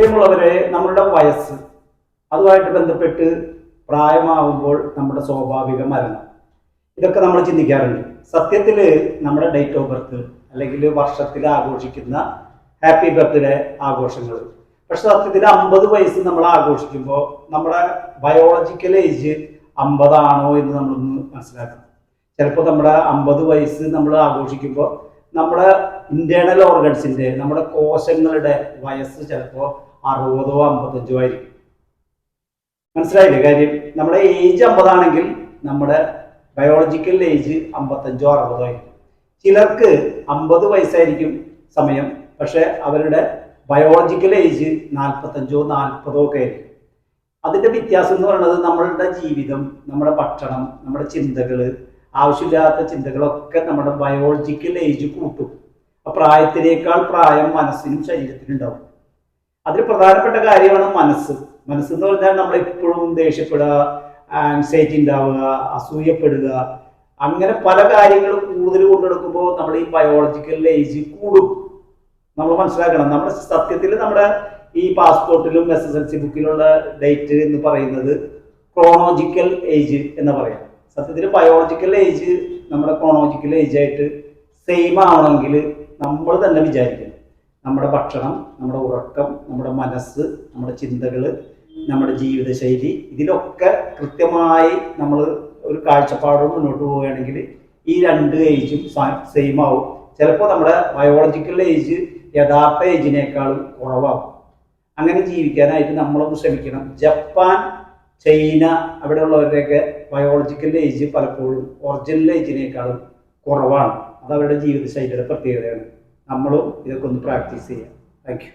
പ്രിയമുള്ളവരെ, നമ്മളുടെ വയസ്സ് അതുമായിട്ട് ബന്ധപ്പെട്ട് പ്രായമാകുമ്പോൾ നമ്മുടെ സ്വാഭാവിക മരണം, ഇതൊക്കെ നമ്മൾ ചിന്തിക്കാറുണ്ട്. സത്യത്തിൽ നമ്മുടെ ഡേറ്റ് ഓഫ് ബർത്ത് അല്ലെങ്കിൽ വർഷത്തിൽ ആഘോഷിക്കുന്ന ഹാപ്പി ബർത്ത്ഡേ ആഘോഷങ്ങൾ, പക്ഷെ സത്യത്തിൽ 50 വയസ്സ് നമ്മൾ ആഘോഷിക്കുമ്പോൾ നമ്മുടെ ബയോളജിക്കൽ ഏജ് 50 ആണോ എന്ന് നമ്മളൊന്ന് മനസ്സിലാക്കണം. ചിലപ്പോൾ നമ്മുടെ 50 വയസ്സ് നമ്മൾ ആഘോഷിക്കുമ്പോൾ നമ്മുടെ ഇന്റേണൽ ഓർഗൻസിന്റെ, നമ്മുടെ കോശങ്ങളുടെ വയസ്സ് ചിലപ്പോൾ 60ഓ 55ഓ ആയിരിക്കും. മനസ്സിലായില്ലേ കാര്യം? നമ്മുടെ ഏജ് 50 ആണെങ്കിൽ നമ്മുടെ ബയോളജിക്കൽ ഏജ് 55ഓ 60ഓ ആയിരിക്കും. ചിലർക്ക് 50 വയസ്സായിരിക്കും സമയം, പക്ഷെ അവരുടെ ബയോളജിക്കൽ ഏജ് 45ഓ 40ഓ ഒക്കെ ആയിരിക്കും. അതിന്റെ വ്യത്യാസം എന്ന് പറയുന്നത് നമ്മളുടെ ജീവിതം, നമ്മുടെ ഭക്ഷണം, നമ്മുടെ ചിന്തകള്, ആവശ്യമില്ലാത്ത ചിന്തകളൊക്കെ നമ്മുടെ ബയോളജിക്കൽ ഏജ് കൂട്ടും. പ്രായത്തിനേക്കാൾ പ്രായം മനസ്സിനും ശരീരത്തിനും ഉണ്ടാവും. അതിൽ പ്രധാനപ്പെട്ട കാര്യമാണ് മനസ്സ്. മനസ്സെന്ന് പറഞ്ഞാൽ നമ്മളെപ്പോഴും ദേഷ്യപ്പെടുക, ആൻസൈറ്റി ഉണ്ടാവുക, അസൂയപ്പെടുക, അങ്ങനെ പല കാര്യങ്ങളും കൂടുതൽ കൊണ്ടെടുക്കുമ്പോൾ നമ്മുടെ ഈ ബയോളജിക്കൽ ഏജ് കൂടും. നമ്മൾ മനസ്സിലാക്കണം. നമ്മുടെ സത്യത്തിൽ നമ്മുടെ ഈ പാസ്പോർട്ടിലും SSLC ബുക്കിലുള്ള ഡേറ്റ് എന്ന് പറയുന്നത് ക്രോണോളജിക്കൽ ഏജ് എന്ന് പറയാം. സത്യത്തിൽ ബയോളജിക്കൽ ഏജ് നമ്മുടെ ക്രോണോളജിക്കൽ ഏജ് ആയിട്ട് സെയിം ആവണമെങ്കിൽ നമ്മൾ തന്നെ വിചാരിക്കണം. നമ്മുടെ ഭക്ഷണം, നമ്മുടെ ഉറക്കം, നമ്മുടെ മനസ്സ്, നമ്മുടെ ചിന്തകൾ, നമ്മുടെ ജീവിതശൈലി, ഇതിലൊക്കെ കൃത്യമായി നമ്മൾ ഒരു കാഴ്ചപ്പാടോട് മുന്നോട്ട് പോവുകയാണെങ്കിൽ ഈ 2 ഏജും സെയിം ആവും. ചിലപ്പോൾ നമ്മുടെ ബയോളജിക്കൽ ഏജ് യഥാർത്ഥ ഏജിനേക്കാളും കുറവാകും. അങ്ങനെ ജീവിക്കാനായിട്ട് നമ്മളൊന്ന് ശ്രമിക്കണം. ജപ്പാൻ, ചൈന, അവിടെയുള്ളവരുടെയൊക്കെ ബയോളജിക്കൽ ഏജ് പലപ്പോഴും ഒറിജിനൽ ഏജിനേക്കാളും കുറവാണ്. അത് അവരുടെ ജീവിതശൈലിയുടെ പ്രത്യേകതയാണ്. നമ്മളും ഇതൊക്കെ ഒന്ന് പ്രാക്ടീസ് ചെയ്യാം. Thank you.